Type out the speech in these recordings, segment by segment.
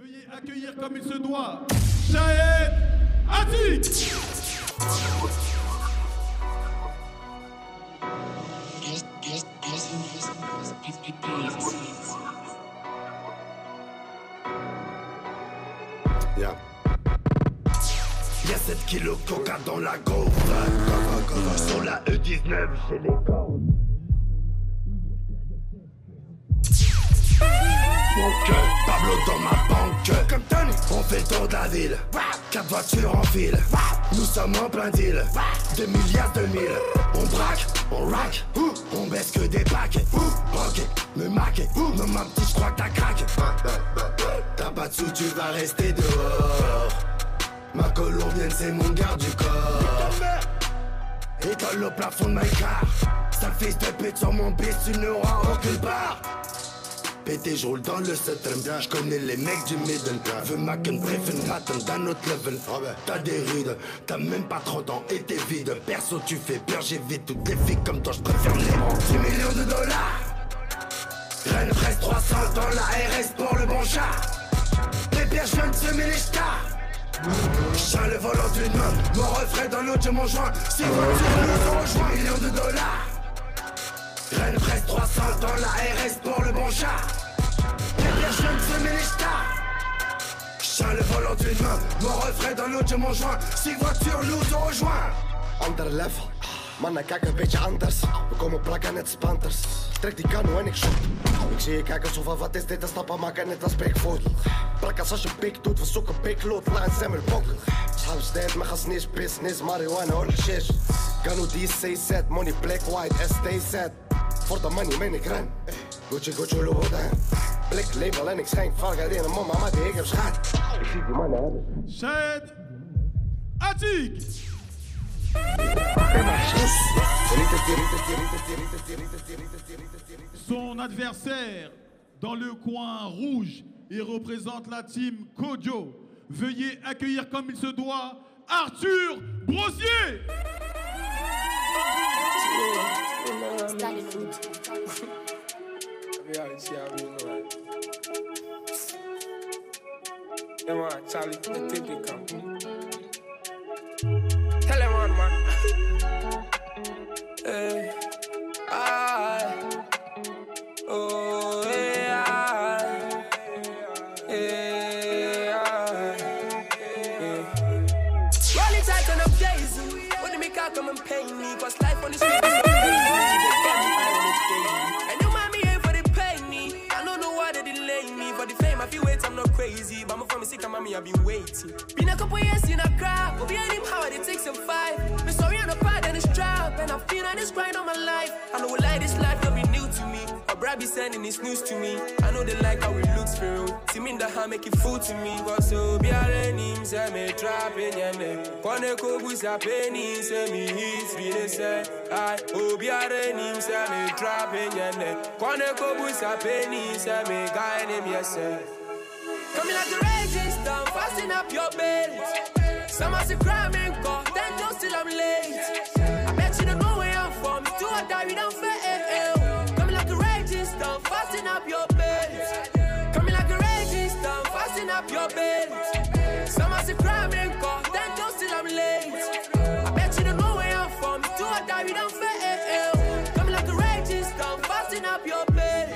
Veuillez accueillir comme il se doit Shahed Atik. Yeah. Y'a 7 kilos de coca dans la gaufre. Sur la E19, j'ai les cordes. Pablo dans ma banque. Comme Tony, on fait le tour de la ville. 4 voitures en file. Nous sommes en plein deal. 2 milliards, 2000. On braque, on rack. On baisse que des paquets. Ok, me maquer. Non, ma petite, j'crois que t'as craqué. T'as pas de sous, tu vas rester dehors. Ma colombienne, c'est mon garde du corps. École au plafond de my car. Sale fils de pute sur mon bis, tu n'auras aucune part. Pété, je roule dans le Southern. Je connais les mecs du Midden. Veux Mac and Breffen, matin d'un autre level. T'as des rides, t'as même pas 30 ans et t'es vide. Perso, tu fais peur, j'évite toutes les filles comme toi, je préfère les rangs. 10 millions de dollars. Rennes presse 300 dans la RS pour le bon chat. Pépère, je viens de semer les stars. Tiens le volant d'une main, mon refrain dans l'autre, je m'en joins. Si voiture nous rejoint, millions de dollars. Rennes presse 300 dans la RS pour le bon chat. Pépère, je viens de semer les stars. Tiens le volant d'une main, mon refrain dans l'autre, je m'en joins. Si voiture nous rejoint. Ander level, mannen kijken een beetje anders. We komen plakken net spanters. Trek die kano en ik shot. Ik zie je kijken zo van wat is dit, en stappen maken net als breakfoot. Plakkers als je pik doet, we zoeken piklood, lijn zijn met bok. Halfstand, me gaan snish, business, marijuana, all shish. Kano die CZ, money black, white, STZ. Voor de money meen ik ren. Gucci, Gucci, Louboutin. Blik, label en ik schenk varkens in een mama, maar die ik heb schaat. Ik zie die mannen hebben. Shahed Atik. Son adversaire dans le coin rouge, il représente la team Kodjo. Veuillez accueillir comme il se doit Arthur Brossier. Charlie, the typical. Tell him on, man. Hey, oh, hey, Rolling tight on up days. When they make out come and pay me, cause life on the street is so crazy. They get me high on the daily. And you mind me here for the pay me. I don't know why they delay me. For the fame, I feel wait, I'm not crazy. But I'm from the sick, and mommy, I've been waiting. Been a couple years in a crowd, but behind him, how it takes him 5. Me sorry, I'm not proud of this trap, and I feel on this grind all my life. I know like this life don't be new to me. A bride be sending this news to me. I know they like how it looks for real. See me in the hand, make it fool to me. Cause so be a name, say me trapping your name. Kone kobu sa penny, say me history, they say. I hope be a name, say me trapping your name. Kone kobu sa penny, say me guy name, yes, sir. Coming like the raging storm, fasten up your belt. Some are still cramming, cause then no still I'm late. I bet you don't know where I'm from, do or die, we don't fail. Coming like a raging storm, fasten up your belt. Coming like a raging storm, fasten up your belt. Some are still cramming, cause then no still I'm late. I bet you don't know where I'm from, do or die, we don't fail. Coming like a raging storm, fasten up your belt.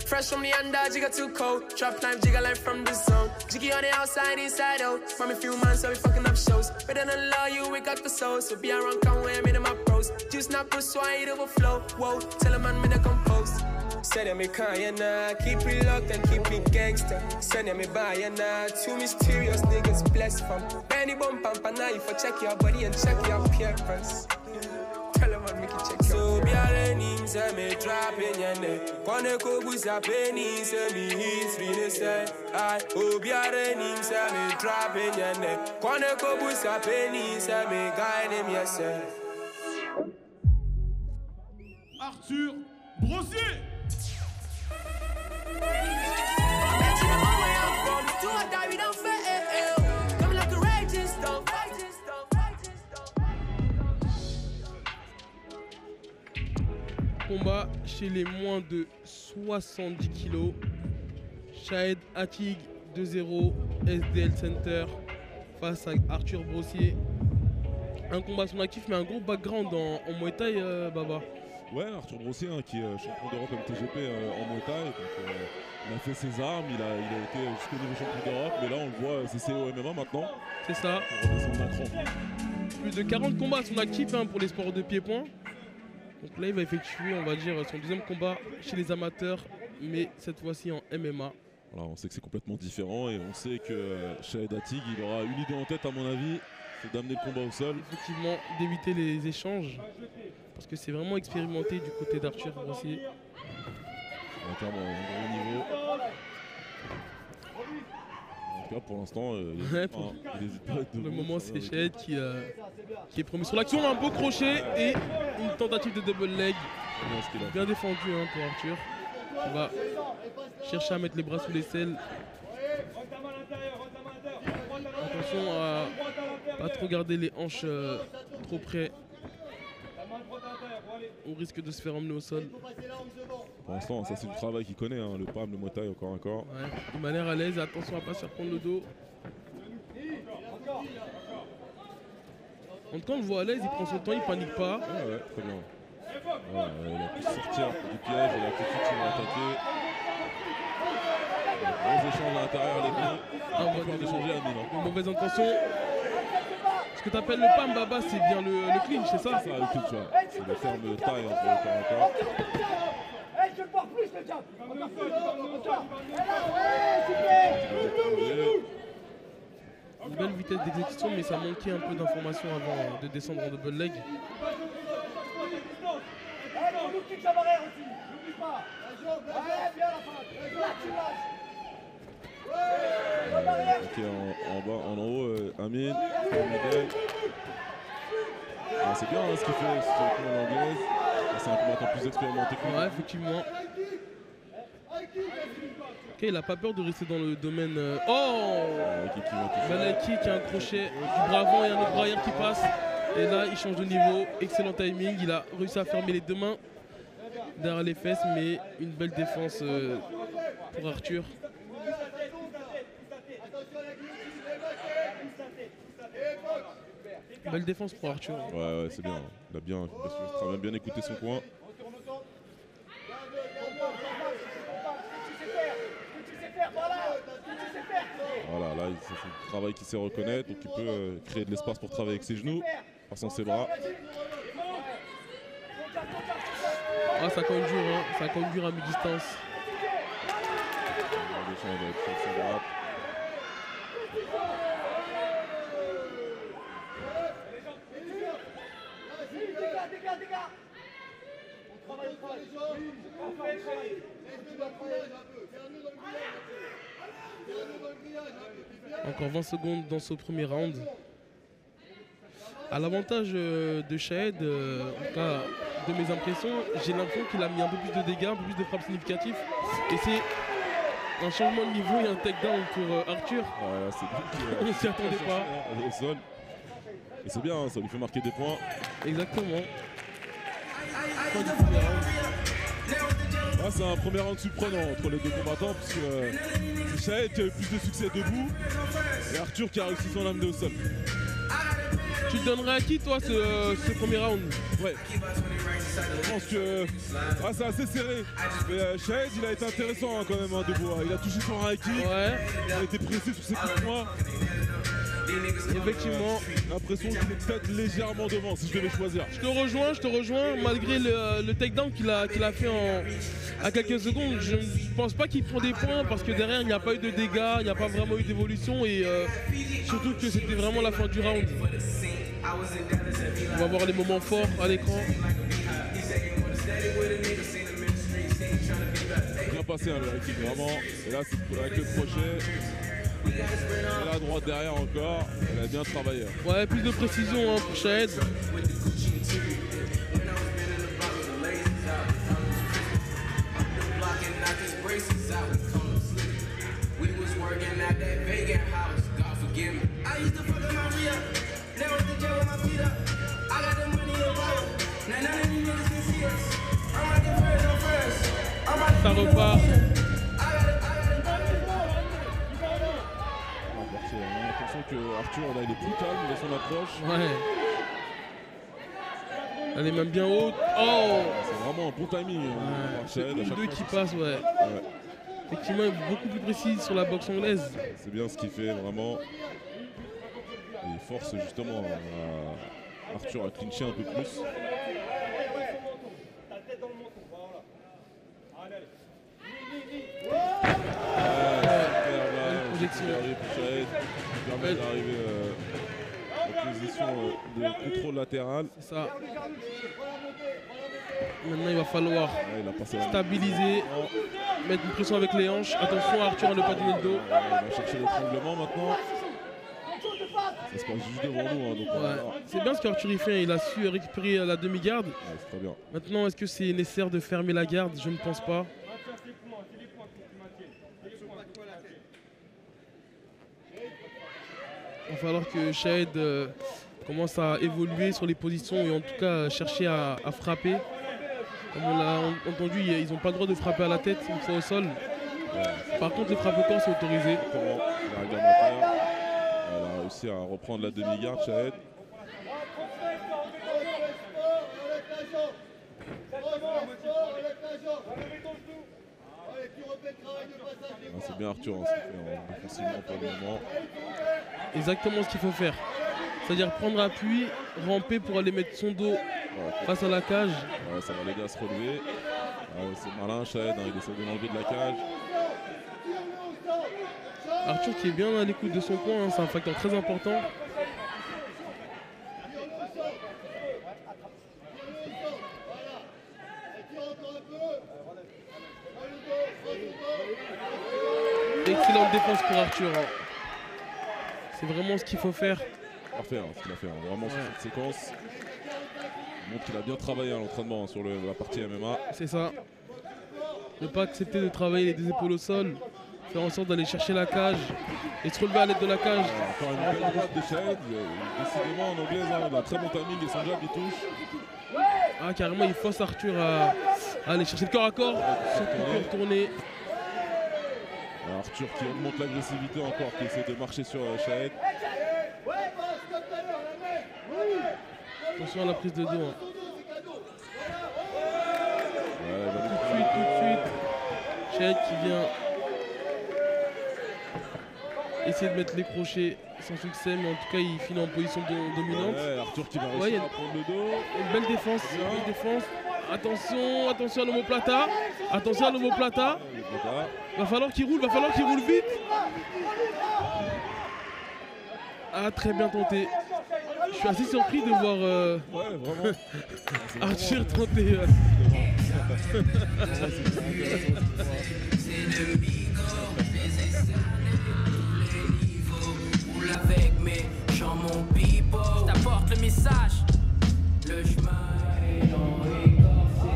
Fresh from the under, jigger too cold. Trap knife, jigger life from the zone. Jiggy on the outside, inside out. Mommy few months, so we fucking up shows. Better than love you, we got the soul. So be around, come where I'm in my pros. Juice not push, so I overflow. Whoa, tell a man, me to compose. Said me Kayana, keep it locked and keep it gangster. Said me Bayana, two mysterious niggas blessed from Benny Bump and now you for check your body and check your appearance. Tell him man, make it check your appearance. Say me trapping your neck. Kone kobu sa penny, say me history, they say. I hope you're name, say me trapping your neck. Kone kobu sa penny, say me guy name, yes, sir. Arthur Brossier. Combat chez les moins de 70 kilos. Shahed Atig 2-0 SDL Center face à Arthur Brossier. Un combat à son actif mais un gros background en Muay Thai, Baba. Ouais, Arthur Brossier qui est champion d'Europe MTGP en Muay Thai. Donc, il a fait ses armes, il a été jusqu'au niveau champion d'Europe, mais là on le voit, c'est au MMA maintenant. C'est ça. Pour redescendre d'un cran. Plus de 40 combats à son actif pour les sports de pied-point. Donc là il va effectuer, on va dire, son deuxième combat chez les amateurs, mais cette fois-ci en MMA. Voilà, on sait que c'est complètement différent et on sait que Shahed Atig, il aura une idée en tête à mon avis, c'est d'amener le combat au sol. Effectivement, d'éviter les échanges, parce que c'est vraiment expérimenté du côté d'Arthur Brossier. Clairement, un gros niveau. En tout cas, pour l'instant, il n'hésite pas à être pour le debout. moment, c'est Shahed qui est promis sur l'action. Un beau crochet et une tentative de double leg. Bien défendu pour Arthur. Il va chercher à mettre les bras sous l'aisselle. Attention à pas trop garder les hanches trop près. On risque de se faire emmener au sol. Pour l'instant, ça c'est du travail qu'il connaît, le PAM, le Muay Thai, encore un corps. Ouais, il m'a l'air à l'aise, attention à pas se faire prendre le dos. En tout cas, on le voit à l'aise, il prend son temps, il panique pas. Ouais, très bien. Voilà, il a pu sortir du piège, il a tout de suite attaqué. Gros échange à l'intérieur, les deux. On va échanger à Milan. Une mauvaise intention. Ce que tu appelles le PAM, Baba, c'est bien le clinch, c'est ça? C'est ça, le clinch, ouais. C'est le terme de taille entre le corps à corps. Je le porte plus, le diable. Une belle vitesse d'exécution, mais ça manquait un peu d'informations avant de descendre en double leg. Ok, en bas, en haut, Amine, c'est bien ce qu'il fait, c'est une commande anglaise. C'est un combattant plus expérimenté que lui. Ouais, effectivement. Ok, il a pas peur de rester dans le domaine. Malaki qui a un crochet du bras avant et un autre bras arrière qui passe. Et là, il change de niveau. Excellent timing. Il a réussi à fermer les deux mains derrière les fesses, mais une belle défense pour Arthur. Belle défense pour Arthur. Ouais, c'est bien. Il a bien écouté son coin. Voilà, là, c'est le travail qu'il sait reconnaître, donc il peut créer de l'espace pour travailler avec ses genoux, passant ses bras. Ah, ça conjure, ça conjure à mi-distance. Encore 20 secondes dans ce premier round. À l'avantage de Shahed, en tout cas de mes impressions, j'ai l'impression qu'il a mis un peu plus de dégâts, un peu plus de frappes significatives. Et c'est un changement de niveau et un takedown pour Arthur. Ouais, c'est on ne s'y attendait pas. Au sol. Et c'est bien, ça lui fait marquer des points. Exactement. C'est un premier round surprenant entre les deux combattants puisque Shahed qui a eu plus de succès debout et Arthur qui a réussi son amener au sol. Tu te donnerais à qui toi ce premier round? Ouais. Je pense que c'est assez serré. Mais Shahed il a été intéressant quand même debout. Il a touché son Reiki. Ouais. Il a été pressé sur ses coups de poing. Effectivement. J'ai l'impression qu'il est peut-être légèrement devant si je devais choisir. Je te rejoins, malgré le takedown qu'il a fait à quelques secondes. Je ne pense pas qu'il prend des points parce que derrière il n'y a pas eu de dégâts, il n'y a pas vraiment eu d'évolution et surtout que c'était vraiment la fin du round. On va voir les moments forts à l'écran. Bien passé le Reiki vraiment. Et là c'est avec le crochet. Et la droite derrière encore, elle a bien travaillé. Ouais, plus de précision pour Shahed. Ça repart. On a l'impression que Arthur là, il est plus calme dans son approche. Ouais. Elle est même bien haute. Oh! C'est vraiment un bon timing. C'est une deux qui passe, ouais. Effectivement, il est beaucoup plus précis sur la boxe anglaise. C'est bien ce qu'il fait vraiment. Et il force justement Arthur à clincher un peu plus. Qui permet d'arriver en position de contrôle latéral. C'est ça. Maintenant, il va falloir stabiliser, mettre une pression avec les hanches. Attention, Arthur à ne pas donner le dos. Il va chercher l'étranglement maintenant. Ça se passe juste devant nous. C'est bien ce qu'Arthur il fait. Il a su récupérer la demi-garde. C'est très bien. Maintenant, est-ce que c'est nécessaire de fermer la garde? Je ne pense pas. Il va falloir que Shahid commence à évoluer sur les positions et en tout cas chercher à frapper. Comme on l'a entendu, ils n'ont pas le droit de frapper à la tête une fois au sol. Par contre, les frappes au corps sont autorisées. Elle a réussi à reprendre la demi-garde, Shahid. C'est bien Arthur ce qu'il fait défensivement pour le moment. Exactement ce qu'il faut faire. C'est-à-dire prendre appui, ramper pour aller mettre son dos face à la cage. Ça va l'aider à se relever. C'est malin, Shahid, il essaie de l'enlever de la cage. Arthur qui est bien à l'écoute de son coin, c'est un facteur très important. Excellente défense pour Arthur. C'est vraiment ce qu'il faut faire. Parfait, ce qu'il a fait, vraiment sur cette séquence. Il montre qu'il a bien travaillé à l'entraînement sur la partie MMA. C'est ça. Ne pas accepter de travailler les épaules au sol. Faire en sorte d'aller chercher la cage et se relever à l'aide de la cage. Encore une belle droite de Shahid. Décidément en anglais, il a un très bon timing et son jab il touche. Ah carrément il force Arthur à aller chercher le corps à corps. Surtout tourner. Arthur qui augmente l'agressivité encore, qui essaie de marcher sur Shahid. Attention à la prise de dos. Tout de suite. Shahid qui vient essayer de mettre les crochets sans succès, mais en tout cas il finit en position dominante. Arthur qui va réussir à prendre le dos. Une belle défense, Attention à l'omoplata. Attention à l'omoplata. Va falloir qu'il roule vite. Ah, très bien tenté. Je suis assez surpris de voir Arthur tenter. Avec mes gens, mon people, t'apporte le message. Le chemin est long et corsé.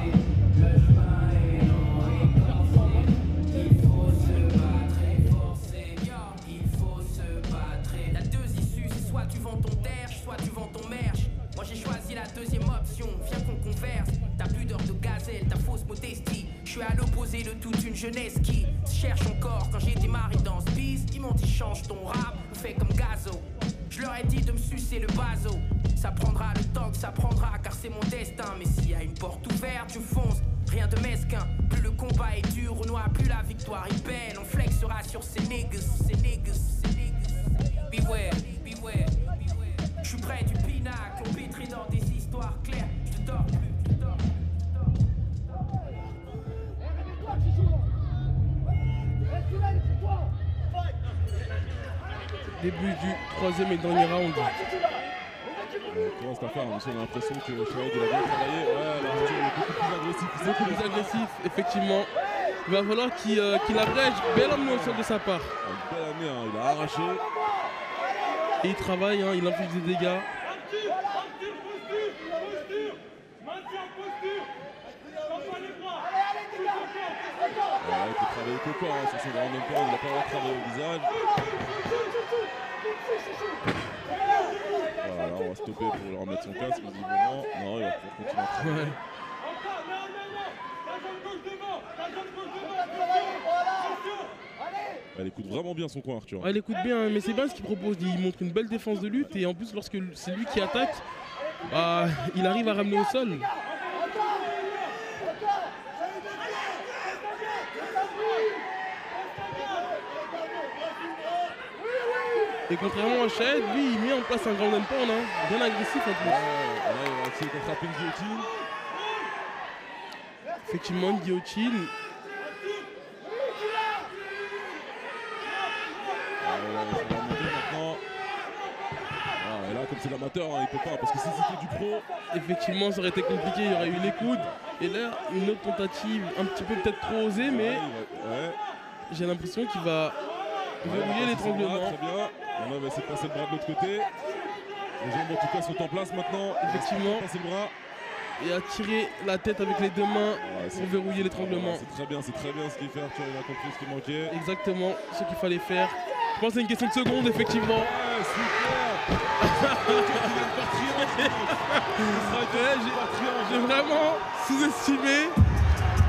Le chemin est long et corsé. Il faut se battre et forcer. Il faut se battre. La deux issues, c'est soit tu vends ton derche, soit tu vends ton merch. Moi j'ai choisi la deuxième option. Viens qu'on converse. Ta pudeur de gazelle, ta fausse modestie. Je suis à l'opposé de toute une jeunesse qui cherche encore. Quand j'ai démarré dans ce biz, ils m'ont dit change ton rap ou fais comme Gazo. Je leur ai dit de me sucer le bazo. Ça prendra le temps que ça prendra car c'est mon destin. Mais s'il y a une porte ouverte, je fonce. Rien de mesquin. Plus le combat est dur, on n'aura plus la victoire est belle. On flexera sur ces niggas. Beware. Je suis près du pinacle, on pétrit dans des histoires claires. Je te dors plus. Début du troisième et dernier round. Comment cette affaire, on a l'impression que Shahid il a bien travaillé. Arthur est beaucoup plus agressif. Beaucoup plus agressif, effectivement. Il va falloir qu'il abrège. Belle emmené au sol de sa part. Une belle année, il a arraché. Et il travaille, il inflige des dégâts. Il peut travailler qu'au corps, sur son grand poids, il n'a pas le droit de travailler au visage. Voilà, là on va stopper pour lui remettre son casque, visiblement. Non, il va pouvoir continuer à travailler. Elle écoute vraiment bien son coin, Arthur. Elle écoute bien, mais c'est bien ce qu'il propose. Il montre une belle défense de lutte et en plus, lorsque c'est lui qui attaque, il arrive à ramener au sol. Et contrairement à Shahed, lui, il met en place un ground and pound, bien agressif en plus. Là, il va essayer d'attraper une guillotine. Effectivement, une guillotine. Et là, comme c'est l'amateur, il peut pas, parce que si c'était du pro... Effectivement, ça aurait été compliqué, il y aurait eu les coudes. Et là, une autre tentative, un petit peu peut-être trop osée, mais j'ai l'impression qu'il va verrouiller l'étranglement. Très bien. On va essayer de passer le bras de l'autre côté. Les jambes en tout cas sont en place maintenant. Effectivement. Passer le bras. Et à tirer la tête avec les deux mains pour verrouiller l'étranglement. C'est très bien ce qu'il fait, Arthur, il a compris ce qui manquait. Exactement, ce qu'il fallait faire. Je pense que c'est une question de seconde, effectivement. Ouais, super. J'ai vraiment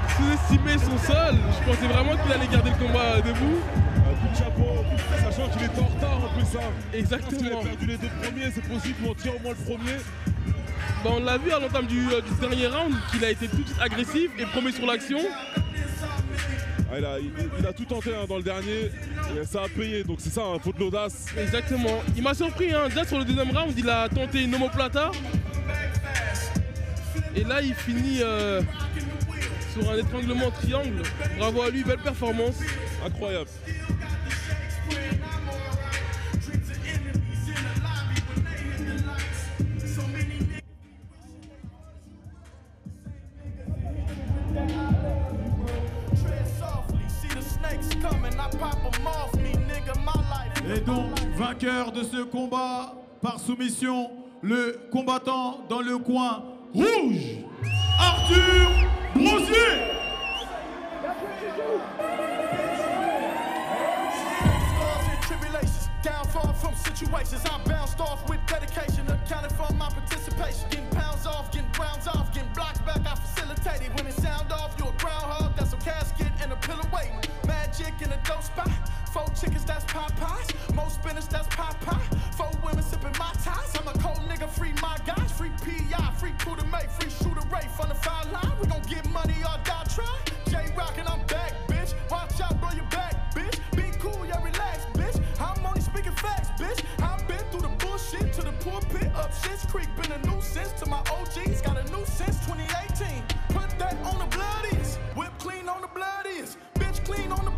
sous-estimé son sol. Je pensais vraiment qu'il allait garder le combat debout. Un coup de chapeau, sachant qu'il était en retard en plus. Exactement. Il a perdu les deux premiers, c'est possible qu'on tire au moins le premier. On l'a vu à l'entame du dernier round qu'il a été tout de suite agressif et premier sur l'action. Il a tout tenté dans le dernier et ça a payé, donc c'est ça, il faut de l'audace. Exactement. Il m'a surpris, déjà sur le deuxième round, il a tenté une omoplata. Et là, il finit sur un étranglement triangle. Bravo à lui, belle performance. Incroyable. Et donc, vainqueur de ce combat par soumission, le combattant dans le coin rouge, Arthur Brosier. Downfall from situations, I'm bounced off with dedication, accounted for my participation. Getting pounds off, getting rounds off, getting blocks back, I facilitated. When it sound off, you a groundhog, that's a casket and a pillow waiting. Magic in a dope spot, 4 chickens, that's Popeyes. Most spinach, that's Popeye. 4 women sipping my ties. I'm a cold nigga, free my guys, free P.I., free Kuda May, free Shooter Ray from the foul line. We gon' get money or die try. J-Rock and I'm back, bitch. Watch out, blow your back, bitch. Be cool, yeah, relax, bitch. I'm only speaking facts, bitch. I've been through the bullshit to the pulpit, up Shit's Creek. Been a nuisance to my OGs, got a new since 2018. Put that on the bloodiest, whip clean on the bloodiest, bitch clean on the